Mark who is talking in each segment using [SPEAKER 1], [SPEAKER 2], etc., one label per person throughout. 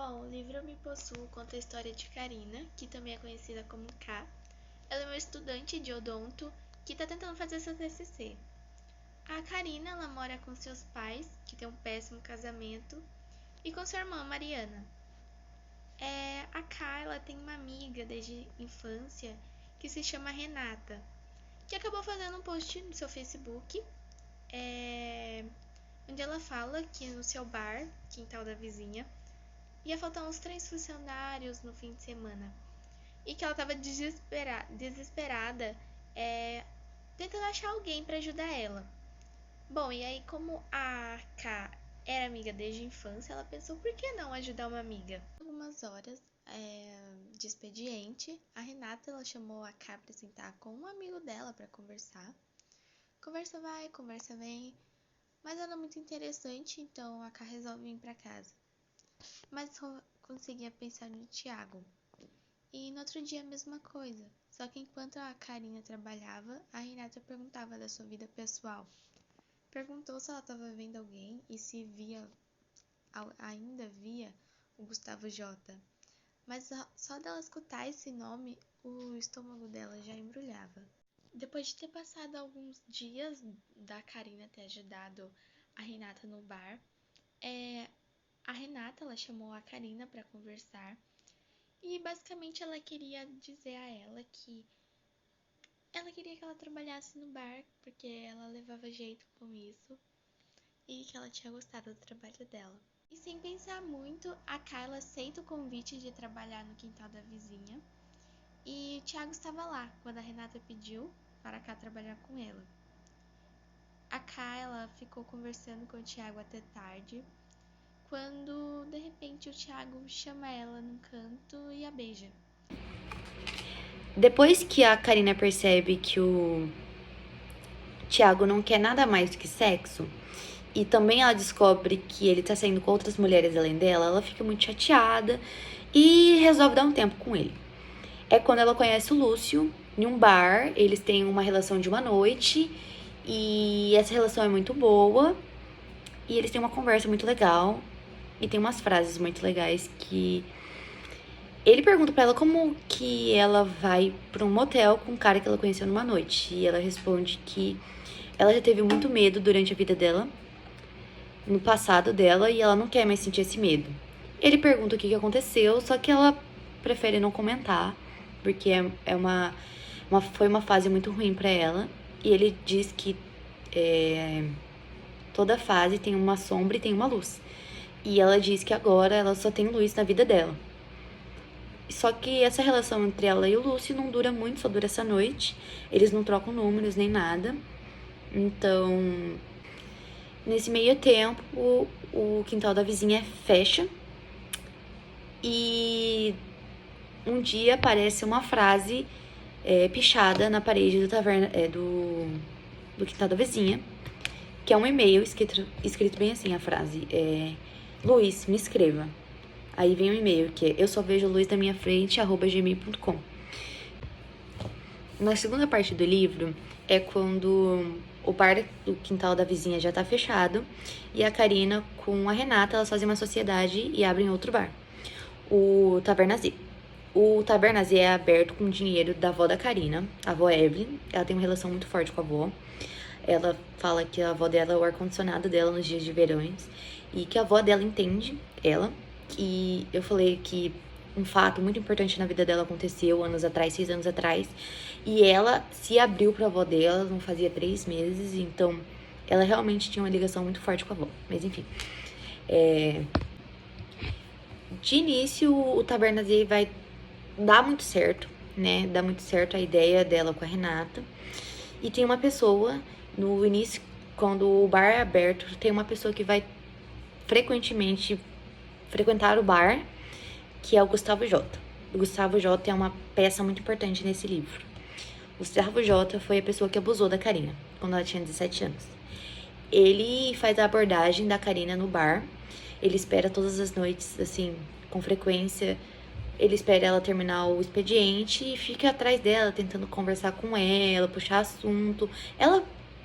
[SPEAKER 1] Bom, o livro Me Possuo conta a história de Karina, que também é conhecida como K. Ela é uma estudante de odonto que está tentando fazer seu TCC. A Karina, ela mora com seus pais, que tem um péssimo casamento, e com sua irmã Mariana. A K, ela tem uma amiga desde infância que se chama Renata, que acabou fazendo um post no seu Facebook, onde ela fala que no seu bar, quintal da vizinha, ia faltar uns 3 funcionários no fim de semana. E que ela tava desesperada, tentando achar alguém pra ajudar ela. Bom, e aí como a K era amiga desde a infância, ela pensou, por que não ajudar uma amiga? Algumas horas de expediente, a Renata ela chamou a K pra sentar com um amigo dela pra conversar. Conversa vai, conversa vem, mas ela é muito interessante, então a K resolve vir pra casa. Mas só conseguia pensar no Thiago. E no outro dia a mesma coisa. Só que enquanto a Karina trabalhava, a Renata perguntava da sua vida pessoal. Perguntou se ela estava vendo alguém e se ainda via o Gustavo J. Mas só dela escutar esse nome, o estômago dela já embrulhava. Depois de ter passado alguns dias da Karina ter ajudado a Renata no bar, a Renata ela chamou a Karina para conversar e basicamente ela queria dizer a ela que ela queria que ela trabalhasse no bar porque ela levava jeito com isso e que ela tinha gostado do trabalho dela. E sem pensar muito, a Carla aceita o convite de trabalhar no quintal da vizinha e o Thiago estava lá quando a Renata pediu para a Ká trabalhar com ela. A Ká ela ficou conversando com o Thiago até tarde, quando de repente o Thiago chama ela num canto e a beija.
[SPEAKER 2] Depois que a Karina percebe que o Thiago não quer nada mais do que sexo, e também ela descobre que ele tá saindo com outras mulheres além dela, ela fica muito chateada e resolve dar um tempo com ele. É quando ela conhece o Lúcio em um bar, eles têm uma relação de uma noite e essa relação é muito boa e eles têm uma conversa muito legal e tem umas frases muito legais que ele pergunta pra ela como que ela vai pra um motel com um cara que ela conheceu numa noite. E ela responde que ela já teve muito medo durante a vida dela, no passado dela, e ela não quer mais sentir esse medo. Ele pergunta o que aconteceu, só que ela prefere não comentar, porque foi uma fase muito ruim pra ela. E ele diz que toda fase tem uma sombra e tem uma luz. E ela diz que agora ela só tem luz na vida dela. Só que essa relação entre ela e o Lúcio não dura muito, só dura essa noite. Eles não trocam números nem nada. Então, nesse meio tempo, o quintal da vizinha fecha. E um dia aparece uma frase pichada na parede do quintal da vizinha, que é um e-mail escrito bem assim a frase. Luiz, me escreva. Aí vem um e-mail que é eu só vejo luz na minha frente, @gmail.com. Na segunda parte do livro é quando o bar do quintal da vizinha já tá fechado e a Karina com a Renata, elas fazem uma sociedade e abrem outro bar, o Taverna Z. O Taverna Z é aberto com dinheiro da avó da Karina, a avó Evelyn. Ela tem uma relação muito forte com a avó. Ela fala que a avó dela é o ar-condicionado dela nos dias de verões e que a avó dela entende ela. E eu falei que um fato muito importante na vida dela aconteceu 6 anos atrás. E ela se abriu pra avó dela, não fazia 3 meses. Então, ela realmente tinha uma ligação muito forte com a avó. Mas, enfim. De início, o Taberna Z vai dar muito certo, né? Dá muito certo a ideia dela com a Renata. E tem uma pessoa, no início, quando o bar é aberto, tem uma pessoa que vai frequentemente frequentar o bar, que é o Gustavo J. O Gustavo J é uma peça muito importante nesse livro. O Gustavo J foi a pessoa que abusou da Karina quando ela tinha 17 anos. Ele faz a abordagem da Karina no bar. Ele espera todas as noites, assim, com frequência. Ele espera ela terminar o expediente e fica atrás dela, tentando conversar com ela, puxar assunto. Ela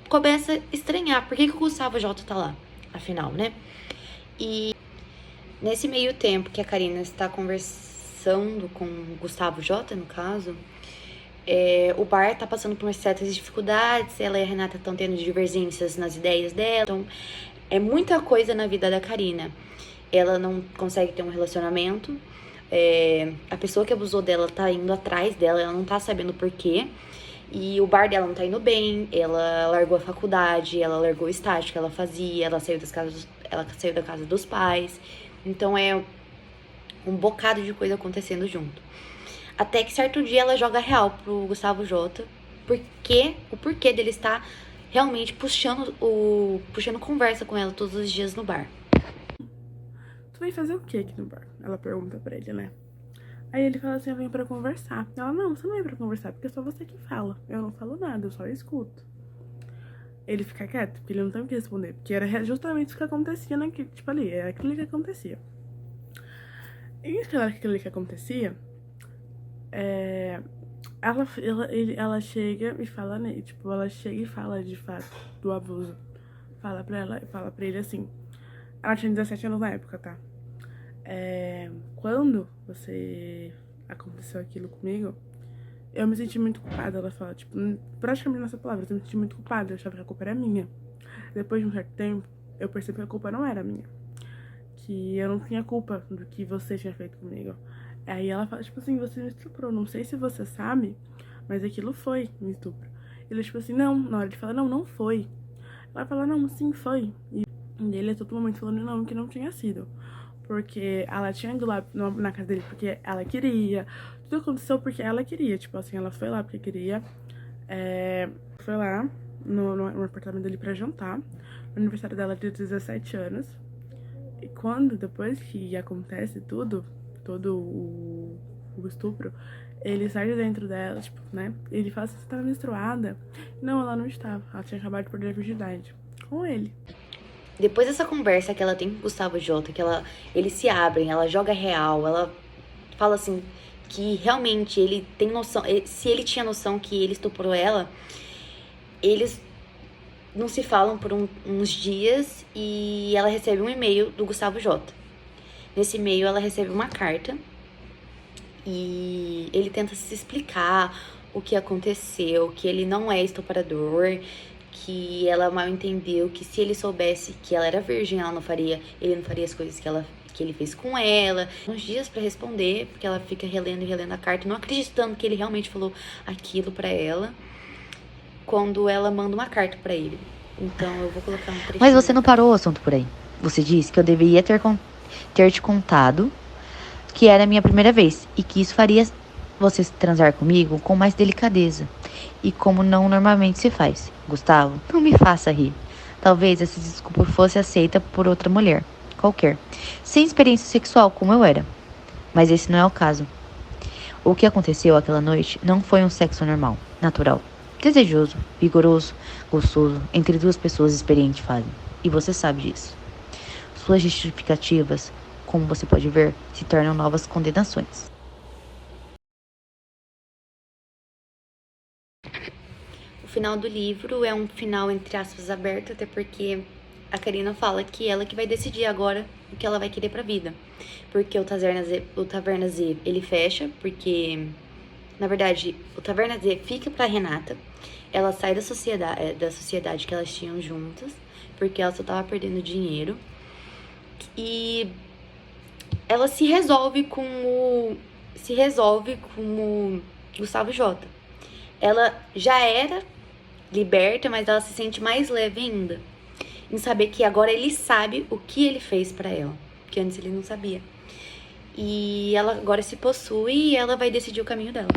[SPEAKER 2] começa a estranhar por que o Gustavo J tá lá, afinal, né? E Nesse meio tempo que a Karina está conversando com o Gustavo J, no caso, o bar tá passando por certas dificuldades, ela e a Renata estão tendo divergências nas ideias dela, então é muita coisa na vida da Karina. Ela não consegue ter um relacionamento, a pessoa que abusou dela tá indo atrás dela, ela não tá sabendo por quê. E o bar dela não tá indo bem, ela largou a faculdade, ela largou o estágio que ela fazia, ela saiu da casa dos pais. Então é um bocado de coisa acontecendo junto. Até que certo dia ela joga real pro Gustavo J, o porquê dele estar realmente puxando conversa com ela todos os dias no bar.
[SPEAKER 3] Tu vem fazer o que aqui no bar? Ela pergunta pra ele, né? Aí ele fala assim, eu venho pra conversar. Ela, não, você não vem pra conversar, porque é só você que fala. Eu não falo nada, eu só escuto. Ele fica quieto, porque ele não tem o que responder. Porque era justamente isso que acontecia, né? Que, tipo ali, era aquilo que acontecia. E aquilo que acontecia, ela chega e fala, né? Tipo, ela chega e fala de fato do abuso. Fala pra ele assim. Ela tinha 17 anos na época, tá? Quando aconteceu aquilo comigo, eu me senti muito culpada. Ela fala, tipo, praticamente nessa palavra, eu me senti muito culpada, eu achava que a culpa era minha. Depois de um certo tempo, eu percebi que a culpa não era minha, que eu não tinha culpa do que você tinha feito comigo. Aí ela fala, tipo assim, você me estuprou, não sei se você sabe, mas aquilo foi um estupro. Ele, tipo assim, não, na hora de falar, não foi. Ela fala, não, sim, foi. E ele a todo momento falando, não, que não tinha sido. Porque ela tinha ido lá na casa dele porque ela queria. Tudo aconteceu porque ela queria. Tipo assim, ela foi lá porque queria. Foi lá no apartamento dele pra jantar. No aniversário dela de 17 anos. E depois que acontece todo o estupro, ele sai de dentro dela, tipo, né? Ele fala assim, você tava menstruada? Não, ela não estava. Ela tinha acabado de perder a virgindade. Com ele.
[SPEAKER 2] Depois dessa conversa que ela tem com o Gustavo J, que eles se abrem, ela joga real, ela fala assim, que realmente ele tem noção, se ele tinha noção que ele estuprou ela, eles não se falam por uns dias e ela recebe um e-mail do Gustavo J. Nesse e-mail ela recebe uma carta e ele tenta se explicar o que aconteceu, que ele não é estuprador, que ela mal entendeu, que se ele soubesse que ela era virgem, ele não faria as coisas que ele fez com ela. Uns dias pra responder, porque ela fica relendo e relendo a carta, não acreditando que ele realmente falou aquilo pra ela, quando ela manda uma carta pra ele. Então eu vou colocar um trechinho.
[SPEAKER 4] Mas você não parou o assunto por aí. Você disse que eu deveria ter te contado que era a minha primeira vez e que isso faria você transar comigo com mais delicadeza e como não normalmente se faz. Gustavo, não me faça rir. Talvez essa desculpa fosse aceita por outra mulher, qualquer, sem experiência sexual como eu era. Mas esse não é o caso. O que aconteceu aquela noite não foi um sexo normal, natural, desejoso, vigoroso, gostoso, entre duas pessoas experientes fazem. E você sabe disso. Suas justificativas, como você pode ver, se tornam novas condenações.
[SPEAKER 2] O final do livro é um final, entre aspas, aberto, até porque a Karina fala que ela que vai decidir agora o que ela vai querer pra vida. Porque o Taverna Z, ele fecha, porque, na verdade, o Taverna Z fica pra Renata. Ela sai da sociedade que elas tinham juntas, porque ela só tava perdendo dinheiro. E ela se resolve com o Gustavo J. Ela já era liberta, mas ela se sente mais leve ainda em saber que agora ele sabe o que ele fez pra ela, que antes ele não sabia. E ela agora se possui e ela vai decidir o caminho dela.